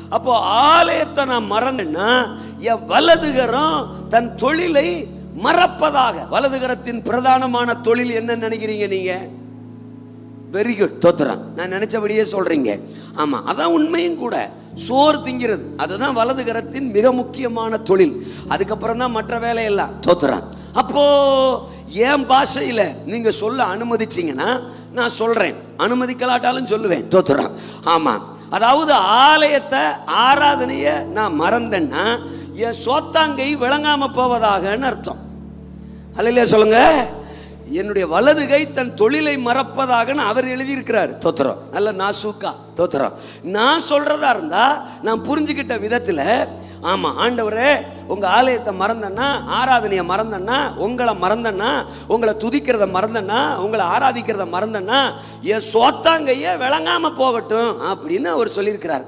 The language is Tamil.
அப்போ ஆலயத்தை நான் மறந்தேன்னா என் வலதுகரம் தன் தொழிலை மறப்பதாக. வலதுகரத்தின் பிரதானமான தொழில் என்ன நினைக்கிறீங்க நீங்க? வெரி குட், தோத்துறான். நான் நினைச்சபடியே சொல்றீங்க. ஆமா, அதான் உண்மையும் கூட. சோறு திங்கிறது அதுதான் வலதுகரத்தின் மிக முக்கியமான தொழில். அதுக்கப்புறம் தான் மற்ற வேலையெல்லாம். தோத்துறான். அப்போ என் பாஷையில நீங்க சொல்ல அனுமதிச்சீங்கன்னா நான் சொல்றேன், அனுமதிக்கலாட்டாலும் சொல்லுவேன். தோத்துறான். ஆமா, அதாவது ஆலயத்தை ஆராதனைய நான் மறந்தேன்னா என் சோத்தாங்கை விளங்காம போவதாகன்னு அர்த்தம். அல்லையா சொல்லுங்க. என்னுடைய வலது கை தன் தொழிலை மறப்பதாக அவர் எழுதியிருக்கிறார். தோத்திரம். நல்ல நாசூக்கா. தோத்திரம். நான் சொல்றதா இருந்தா நான் புரிஞ்சுக்கிட்ட விதத்துல, ஆமா ஆண்டவரே உங்க ஆலயத்தை மறந்தன்னா, ஆராதனையை மறந்தன்னா, உங்களை மறந்தன்னா, உங்களை துதிக்கிறத மறந்தன்னா, உங்களை ஆராதிக்கிறத மறந்தன்னா என் சோத்தாங்கைய விளங்காம போகட்டும் அப்படின்னு அவர் சொல்லியிருக்கிறார்.